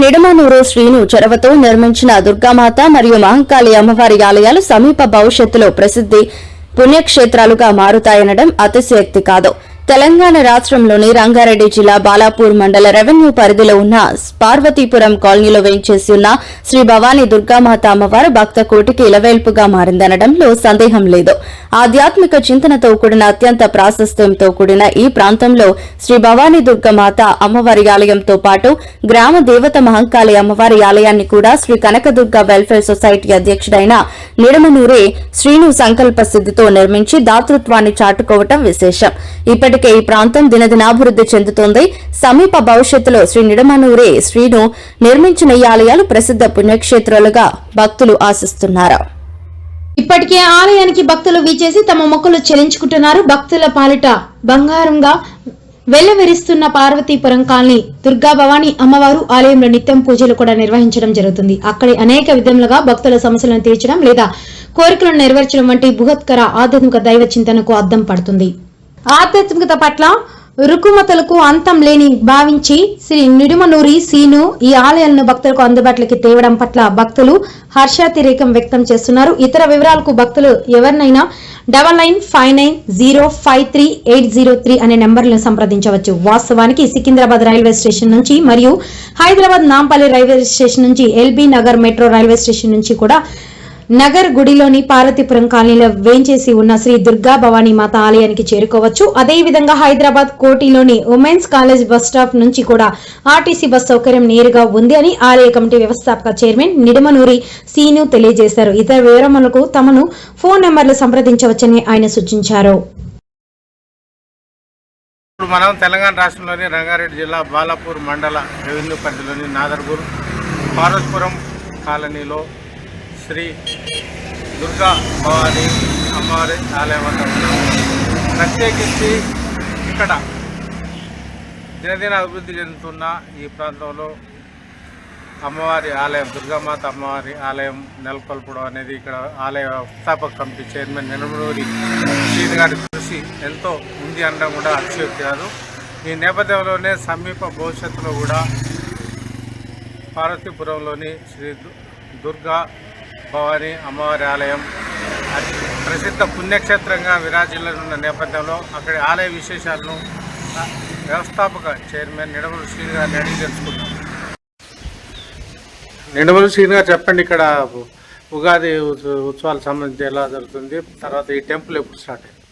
నిడమనూరు శ్రీను చొరవతో నిర్మించిన దుర్గామాత మరియు మహంకాళి అమ్మవారి ఆలయాలు సమీప భవిష్యత్తులో ప్రసిద్ధి పుణ్యక్షేత్రాలుగా మారుతాయనడం అతిశయోక్తి కాదు. తెలంగాణ రాష్ట్రంలోని రంగారెడ్డి జిల్లా బాలాపూర్ మండల రెవెన్యూ పరిధిలో ఉన్న పార్వతీపురం కాలనీలో వేయించేసి ఉన్న శ్రీ భవానీ దుర్గామాత అమ్మవారు భక్త కోటికి ఇలవేల్పుగా మారిందనడంలో సందేహం లేదు. ఆధ్యాత్మిక చింతనతో కూడిన అత్యంత ప్రాశస్త్యంతో కూడిన ఈ ప్రాంతంలో శ్రీ భవానీ దుర్గామాత అమ్మవారి ఆలయంతో పాటు గ్రామ దేవత మహంకాళి అమ్మవారి ఆలయాన్ని కూడా శ్రీ కనకదుర్గ వెల్ఫేర్ సొసైటీ అధ్యక్షుడైన నిడమనూరే శ్రీను సంకల్ప సిద్ధితో నిర్మించి దాతృత్వాన్ని చాటుకోవటం విశేషం. ఇప్పటికే ఈ ప్రాంతం దినదినాభివృద్ధి చెందుతోంది. సమీప భవిష్యత్తులో శ్రీ నిడమనూరే శ్రీను నిర్మించిన ఈ ఆలయాలు ప్రసిద్ధ పుణ్యక్షేత్రాలుగా భక్తులు ఆశిస్తున్నారు. ఇప్పటికే ఆలయానికి భక్తులు వీచేసి తమ మొక్కులు చెల్లించుకుంటున్నారు. భక్తుల పాలిట బంగారంగా వెల్లవెరిస్తున్న పార్వతీపురం కాలనీ దుర్గా భవానీ అమ్మవారు ఆలయంలో నిత్యం పూజలు కూడా నిర్వహించడం జరుగుతుంది. అక్కడి అనేక విధములుగా భక్తుల సమస్యలను తీర్చడం లేదా కోరికలను నెరవేర్చడం వంటి బృహత్కర ఆధ్యాత్మిక దైవ చింతనకు అద్దం పడుతుంది. ఆధ్యాత్మికత పట్ల రుకుమతలకు అంతం లేని భావించి శ్రీ నిడమనూరి శ్రీను ఈ ఆలయాలను భక్తులకు అందుబాటులోకి తేవడం పట్ల భక్తులు హర్షాతిరేకం వ్యక్తం చేస్తున్నారు. ఇతర వివరాలకు భక్తులు ఎవరినైనా 9959053803 అనే నెంబర్లను సంప్రదించవచ్చు. వాస్తవానికి సికింద్రాబాద్ రైల్వే స్టేషన్ నుంచి మరియు హైదరాబాద్ నాంపల్లి రైల్వే స్టేషన్ నుంచి LB Nagar metro railway station నుంచి కూడా నగర్ గుడిలోని పార్వతీపురం కాలనీలో వేంచేసి ఉన్న శ్రీ దుర్గా భవానీ మాత ఆలయానికి చేరుకోవచ్చు. అదేవిధంగా హైదరాబాద్ కోటిలోని ఉమెన్స్ కాలేజ్ బస్ స్టాప్ నుంచి కూడా ఆర్టీసీ బస్ సౌకర్యం నేరుగా ఉంది అని ఆలయ కమిటీ వ్యవస్థాపక చైర్మన్ నిడమనూరి శ్రీను తెలియజేశారు. ఇతర వివరములకు తమను ఫోన్ నెంబర్లు సంప్రదించవచ్చని ఆయన సూచించారు. మనం తెలంగాణ రాష్ట్రంలోని రంగారెడ్డి జిల్లా బాలాపూర్ మండల రెవెన్యూ పరిధిలోని నాదర్పూర్ పార్వతీపురం కాలనీలో శ్రీ దుర్గా భవానీ అమ్మవారి ఆలయం వద్ద ఉన్నాము. ప్రత్యేకించి ఇక్కడ దినదిన అభివృద్ధి చెందుతున్న ఈ ప్రాంతంలో అమ్మవారి ఆలయం దుర్గామాత అమ్మవారి ఆలయం నెలకొల్పడం అనేది ఇక్కడ ఆలయ వ్యవస్థాపక కమిటీ చైర్మన్ నిడమనూరి శ్రీను గారి కృషి ఎంతో ఉంది అనడం కూడా అతిశయోక్తి కాదు. ఈ నేపథ్యంలోనే సమీప భవిష్యత్తులో కూడా పార్వతీపురంలోని శ్రీ దుర్గా భవానీ అమ్మవారి ఆలయం ప్రసిద్ధ పుణ్యక్షేత్రంగా విరాజిల్లున్న నేపథ్యంలో అక్కడి ఆలయ విశేషాలను వ్యవస్థాపక చైర్మన్ నిడమనూరి శ్రీను గారిని అడిగి తెలుసుకున్నాం. నిడమనూరి శ్రీను గారు చెప్పండి, ఇక్కడ ఉగాది ఉత్సవాలకు సంబంధించి ఎలా జరుగుతుంది, తర్వాత ఈ టెంపుల్ ఎప్పుడు స్టార్ట్ అయింది?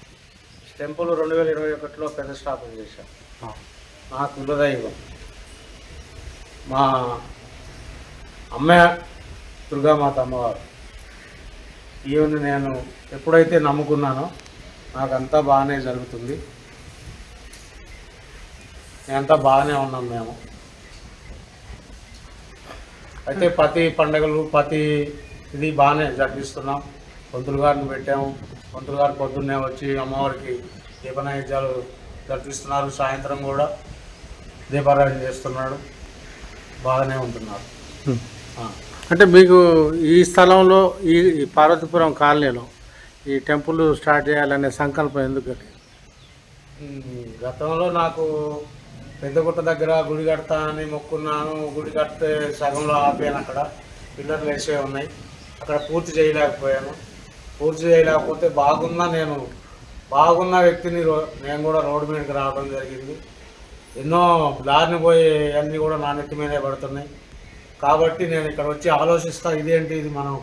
టెంపుల్ 2021లో ప్రతిష్టాపన చేశాం. మా కులదైవం మా అమ్మ దుర్గామాత అమ్మవారు. ఈవెన్ నేను ఎప్పుడైతే నమ్ముకున్నానో నాకంతా బాగానే జరుగుతుంది. మేమంతా బాగానే ఉన్నాం. మేము అయితే ప్రతి పండుగలు ప్రతి ఇది బాగానే జరిపిస్తున్నాం. పంతులు గారిని పెట్టాము. పంతులు గారు పొద్దున్నే వచ్చి అమ్మవారికి దీపనైవేద్యాలు జరిపిస్తున్నారు. సాయంత్రం కూడా దీపారాయణ చేస్తున్నాడు. బాగానే ఉంటున్నారు. అంటే మీకు ఈ స్థలంలో ఈ పార్వతీపురం కాలనీలో ఈ టెంపుల్ స్టార్ట్ చేయాలనే సంకల్పం ఎందుకని? గతంలో నాకు పెద్దగుట్ట దగ్గర గుడి కడతా అని మొక్కున్నాను. గుడి కడితే సగంలో ఆపాను. అక్కడ పిల్లర్లు వేసే ఉన్నాయి. అక్కడ పూర్తి చేయలేకపోయాను. పూర్తి చేయలేకపోతే బాగున్న వ్యక్తిని నేను కూడా రోడ్డు మీదకి రావడం జరిగింది. ఎన్నో దారిని పోయి అన్నీ కూడా నా నెత్తి మీదే పడుతున్నాయి. కాబట్టి నేను ఇక్కడ వచ్చి ఆలోచిస్తా, ఇదేంటి ఇది మనం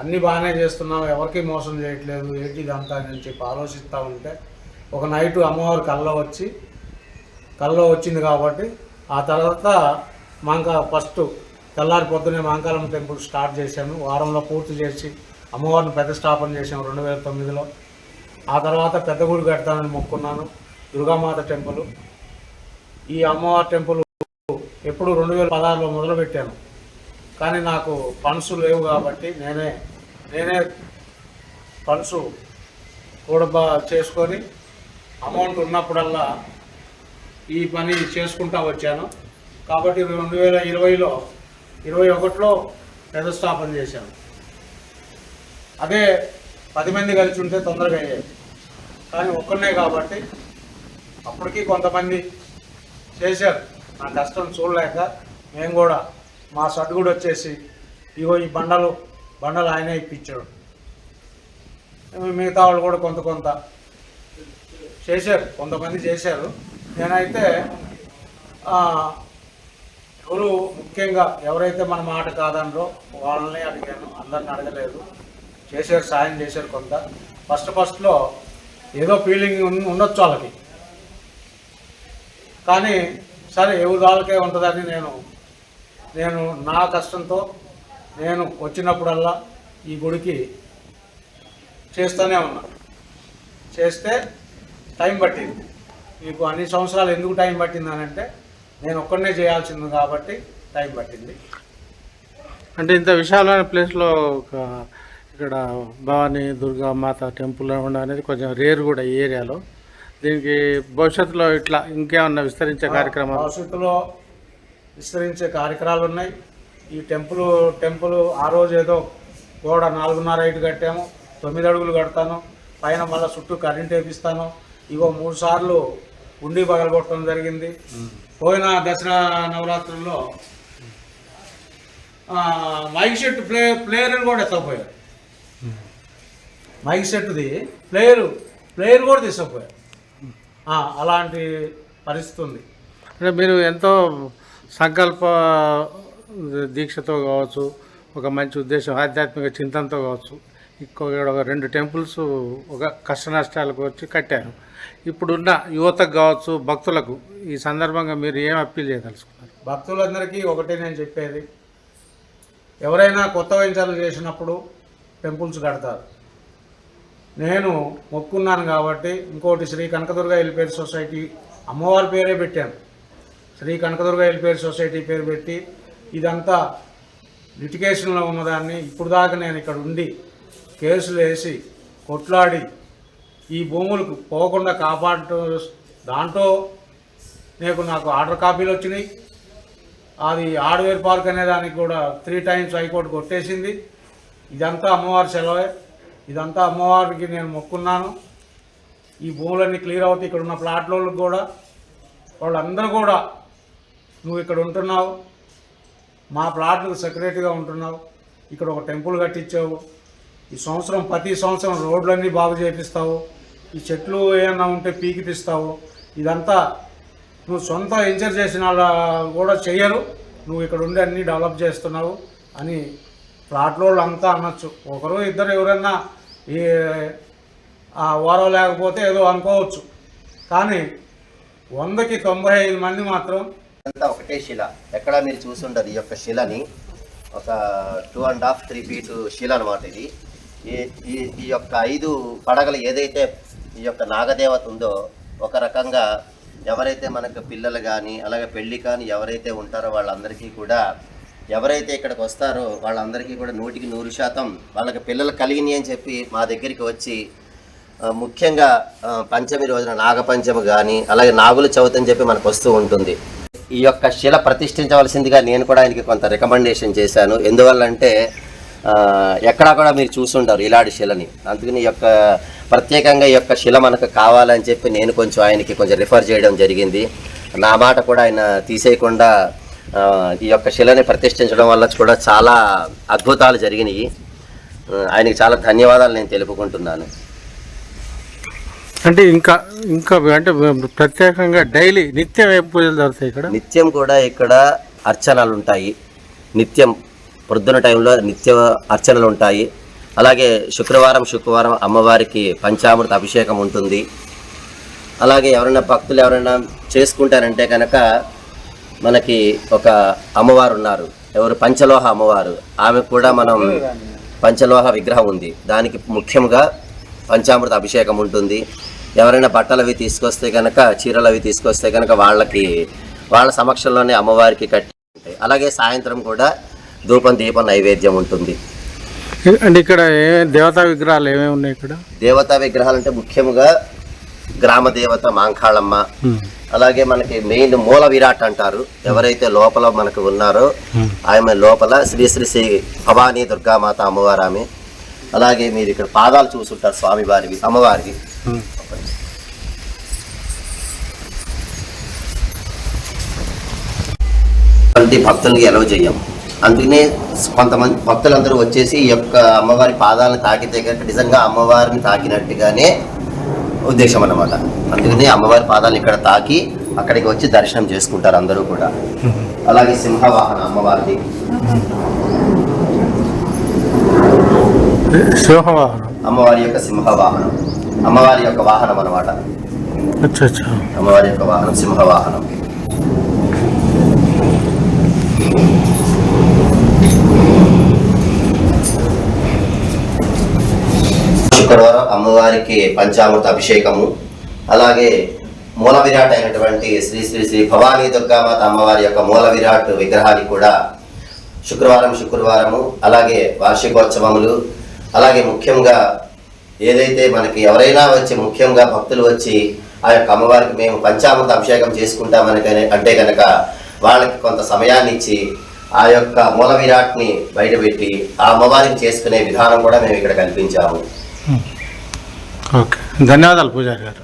అన్నీ బాగానే చేస్తున్నాం, ఎవరికి మోసం చేయట్లేదు, ఏంటి ఇదంతా అని చెప్పి ఆలోచిస్తూ ఉంటే ఒక నైటు అమ్మవారి కల్లో వచ్చింది. కాబట్టి ఆ తర్వాత ఫస్ట్ తెల్లారి పొద్దునే మహంకాళమ్మ టెంపుల్ స్టార్ట్ చేశాను. వారంలో పూర్తి చేసి అమ్మవారిని ప్రతిష్టాపన చేశాము 2009లో. ఆ తర్వాత పెద్ద గుడి కడతానని మొక్కున్నాను. దుర్గామాత టెంపుల్. ఈ అమ్మవారి టెంపుల్ ఎప్పుడు 2016లో మొదలుపెట్టాను. కానీ నాకు ఫండ్స్ లేవు కాబట్టి నేనే ఫండ్స్ కూడా చేసుకొని అమౌంట్ ఉన్నప్పుడల్లా ఈ పని చేసుకుంటూ వచ్చాను. కాబట్టి 2021లో ప్రతిష్టాపన చేశాను. అదే 10 మంది కలిసి ఉంటే తొందరగా అయ్యేది. కానీ ఒక్కనే కాబట్టి అప్పటికి కొంతమంది చేశారు. నా కష్టం చూడలేక మేము కూడా మా సడ్గుడు వచ్చేసి ఇగో ఈ బండలు ఆయనే ఇప్పించాడు. మిగతా వాళ్ళు కూడా కొంత చేశారు, కొంతమంది చేశారు. నేనైతే ముఖ్యంగా ఎవరైతే మన మాట కాదనరో వాళ్ళని అడిగాను, అందరిని అడగలేదు. చేశారు, సాయం చేశారు కొంత. ఫస్ట్లో ఏదో ఫీలింగ్ ఉండొచ్చు వాళ్ళకి, కానీ సరే ఎవరి వాళ్ళకే ఉంటుందని నేను నా కష్టంతో నేను వచ్చినప్పుడల్లా ఈ గుడికి చేస్తూనే ఉన్నా. చేస్తే టైం పట్టింది. మీకు అన్ని సంవత్సరాలు ఎందుకు టైం పట్టిందని అంటే నేను ఒక్కడనే చేయాల్సింది కాబట్టి టైం పట్టింది. అంటే ఇంత విశాలమైన ప్లేస్లో ఇక్కడ భవానీ దుర్గా మాత టెంపుల్ ఉండడం అనేది కొంచెం రేర్ కూడా ఈ ఏరియాలో. దీనికి భవిష్యత్తులో ఇట్లా ఇంకేమన్నా విస్తరించే కార్యక్రమాలు? భవిష్యత్తులో విస్తరించే కార్యక్రమాలు ఉన్నాయి. ఈ టెంపుల్ ఆ రోజు ఏదో గోడ 4.5 కట్టాము, 9 అడుగులు కడతాను, పైన మళ్ళీ చుట్టూ కరెంట్ వేపిస్తాను. ఇగో 3 సార్లు ఉండి పగలగొట్టడం జరిగింది. పోయిన దసరా నవరాత్రుల్లో మైక్ సెట్ ప్లేయర్ కూడా ఎత్తకపోయారు. మైక్ సెట్ది ప్లేయర్ కూడా తీసుకుపోయారు. అలాంటి పరిస్థితి ఉంది. అంటే మీరు ఎంతో సంకల్ప దీక్షతో కావచ్చు, ఒక మంచి ఉద్దేశం, ఆధ్యాత్మిక చింతనతో కావచ్చు, ఇక్కడ ఒక 2 టెంపుల్స్ ఒక కష్ట నష్టాలకు వచ్చి కట్టారు. ఇప్పుడున్న యువతకు కావచ్చు, భక్తులకు ఈ సందర్భంగా మీరు ఏం అప్పీల్ చేయదలుచుకున్నారు? భక్తులందరికీ ఒకటే నేను చెప్పేది, ఎవరైనా కొత్త వెంచర్లు చేసినప్పుడు టెంపుల్స్ కడతారు. నేను మొక్కున్నాను కాబట్టి ఇంకోటి శ్రీ కనకదుర్గ వెల్ఫేర్ సొసైటీ అమ్మవారి పేరే పెట్టాను. శ్రీ కనకదుర్గ వెల్ఫేర్ సొసైటీ పేరు పెట్టి ఇదంతా లిటిగేషన్లో ఉన్నదాన్ని ఇప్పుడు దాకా నేను ఇక్కడ ఉండి కేసులు వేసి కొట్లాడి ఈ భూములకు పోకుండా కాపాడు. దాంట్లో నాకు ఆర్డర్ కాపీలు వచ్చినాయి. అది హార్డ్వేర్ పార్క్ అనే దానికి కూడా 3 times హైకోర్టు కొట్టేసింది. ఇదంతా అమ్మవారి సెలవే. ఇదంతా అమ్మవారికి నేను మొక్కున్నాను. ఈ భూములన్నీ క్లియర్ అవుతాయి. ఇక్కడ ఉన్న ప్లాట్లకు కూడా వాళ్ళందరూ కూడా నువ్వు ఇక్కడ ఉంటున్నావు, మా ప్లాట్లకు సెక్రటరీగా ఉంటున్నావు, ఇక్కడ ఒక టెంపుల్ కట్టించావు, ఈ సంవత్సరం ప్రతి సంవత్సరం రోడ్లన్నీ బాగు చేపిస్తావు, ఈ చెట్లు ఏమన్నా ఉంటే పీకి తీస్తావు, ఇదంతా నువ్వు సొంత ఎంజాయ్ చేసిన కూడా చెయ్యరు, నువ్వు ఇక్కడ ఉండి అన్నీ డెవలప్ చేస్తున్నావు అని ప్లాట్లో అంతా అనొచ్చు. ఒకరు ఇద్దరు ఎవరన్నా ఈ ఓరవ లేకపోతే ఏదో అనుకోవచ్చు, కానీ 100కి 95 మంది మాత్రం అంతా ఒకటే శిల. ఎక్కడ మీరు చూసుండరు ఈ యొక్క శిలని. ఒక 2.5-3 feet శిల అనమాట ఇది. ఈ యొక్క 5 పడగలు ఏదైతే ఈ యొక్క నాగదేవత ఉందో, ఒక రకంగా ఎవరైతే మనకు పిల్లలు కానీ అలాగే పెళ్ళి కానీ ఎవరైతే ఉంటారో వాళ్ళందరికీ కూడా, ఎవరైతే ఇక్కడికి వస్తారో వాళ్ళందరికీ కూడా 100కి 100% వాళ్ళకి పిల్లలు కలిగినాయి అని చెప్పి మా దగ్గరికి వచ్చి, ముఖ్యంగా పంచమి రోజున నాగపంచమి కానీ అలాగే నాగుల చవితి అని చెప్పి మనకు వస్తూ ఉంటుంది. ఈ యొక్క శిల ప్రతిష్ఠించవలసిందిగా నేను కూడా ఆయనకి కొంత రికమెండేషన్ చేశాను. ఎందువల్లంటే ఎక్కడా కూడా మీరు చూసుంటారు ఇలాంటి శిలని. అందుకని ఈ యొక్క ప్రత్యేకంగా ఈ యొక్క శిల మనకు కావాలని చెప్పి నేను ఆయనకి కొంచెం రిఫర్ చేయడం జరిగింది. నా మాట కూడా ఆయన తీసేయకుండా ఈ యొక్క శిలని ప్రతిష్ఠించడం వల్ల కూడా చాలా అద్భుతాలు జరిగినాయి. ఆయనకి చాలా ధన్యవాదాలు నేను తెలుపుకుంటున్నాను. అంటే ఇంకా అంటే ప్రత్యేకంగా డైలీ నిత్యం ఏ పూజలు జరుగుతాయి ఇక్కడ? నిత్యం కూడా ఇక్కడ అర్చనలు ఉంటాయి. నిత్యం పొద్దున టైంలో నిత్య అర్చనలు ఉంటాయి. అలాగే శుక్రవారం అమ్మవారికి పంచామృత అభిషేకం ఉంటుంది. అలాగే ఎవరైనా భక్తులు ఎవరైనా చేసుకుంటారంటే కనుక మనకి ఒక అమ్మవారు ఉన్నారు, ఎవరు పంచలోహ అమ్మవారు. ఆమె కూడా మనం పంచలోహ విగ్రహం ఉంది, దానికి ముఖ్యంగా పంచామృత అభిషేకం ఉంటుంది. ఎవరైనా బట్టలు అవి తీసుకొస్తే కనుక, చీరలు అవి తీసుకొస్తే కనుక వాళ్ళ సమక్షంలోనే అమ్మవారికి కట్టి ఉంటాయి. అలాగే సాయంత్రం కూడా ధూపం దీపం నైవేద్యం ఉంటుంది. అంటే ఇక్కడ దేవతా విగ్రహాలు ఏమేమి ఉన్నాయి? ఇక్కడ దేవతా విగ్రహాలు అంటే ముఖ్యంగా గ్రామ దేవత మాంకాళమ్మ, అలాగే మనకి మెయిన్ మూల విరాట్ అంటారు, ఎవరైతే లోపల మనకు ఉన్నారో ఆమె లోపల శ్రీ శ్రీ శ్రీ భవానీ దుర్గామాత అమ్మవారు ఆమె. అలాగే మీరు ఇక్కడ పాదాలు చూసుంటారు స్వామి వారివి, అమ్మవారివి. భక్తులకి ఎలవ్ చెయ్యం. అందుకనే కొంతమంది భక్తులందరూ వచ్చేసి ఈ యొక్క అమ్మవారి పాదాలను తాకితే కనుక నిజంగా అమ్మవారిని తాకినట్టుగానే ఉద్దేశం అన్నమాట. అందుకని అమ్మవారి పాదాలను ఇక్కడ తాకి అక్కడికి వచ్చి దర్శనం చేసుకుంటారు అందరూ కూడా. అలాగే సింహవాహన అమ్మవారిది, అమ్మవారి యొక్క సింహవాహనం, అమ్మవారి యొక్క వాహనం అన్నమాట. అమ్మవారి యొక్క వాహనం సింహవాహనం. శుక్రవారం అమ్మవారికి పంచామృత అభిషేకము, అలాగే మూల విరాట్ అయినటువంటి శ్రీ శ్రీ శ్రీ భవానీ దుర్గామాత అమ్మవారి యొక్క మూల విరాట్ విగ్రహాన్ని కూడా శుక్రవారము, అలాగే వార్షికోత్సవములు, అలాగే ముఖ్యంగా ఏదైతే మనకి ఎవరైనా వచ్చి ముఖ్యంగా భక్తులు వచ్చి ఆ యొక్క అమ్మవారికి మేము పంచామృత అభిషేకం చేసుకుంటామని అంటే కనుక వాళ్ళకి కొంత సమయాన్ని ఇచ్చి ఆ యొక్క మూల విరాట్ని బయటపెట్టి ఆ అమ్మవారిని చేసుకునే విధానం కూడా మేము ఇక్కడ కల్పించాము. ఓకే, ధన్యవాదాలు పూజారి గారు.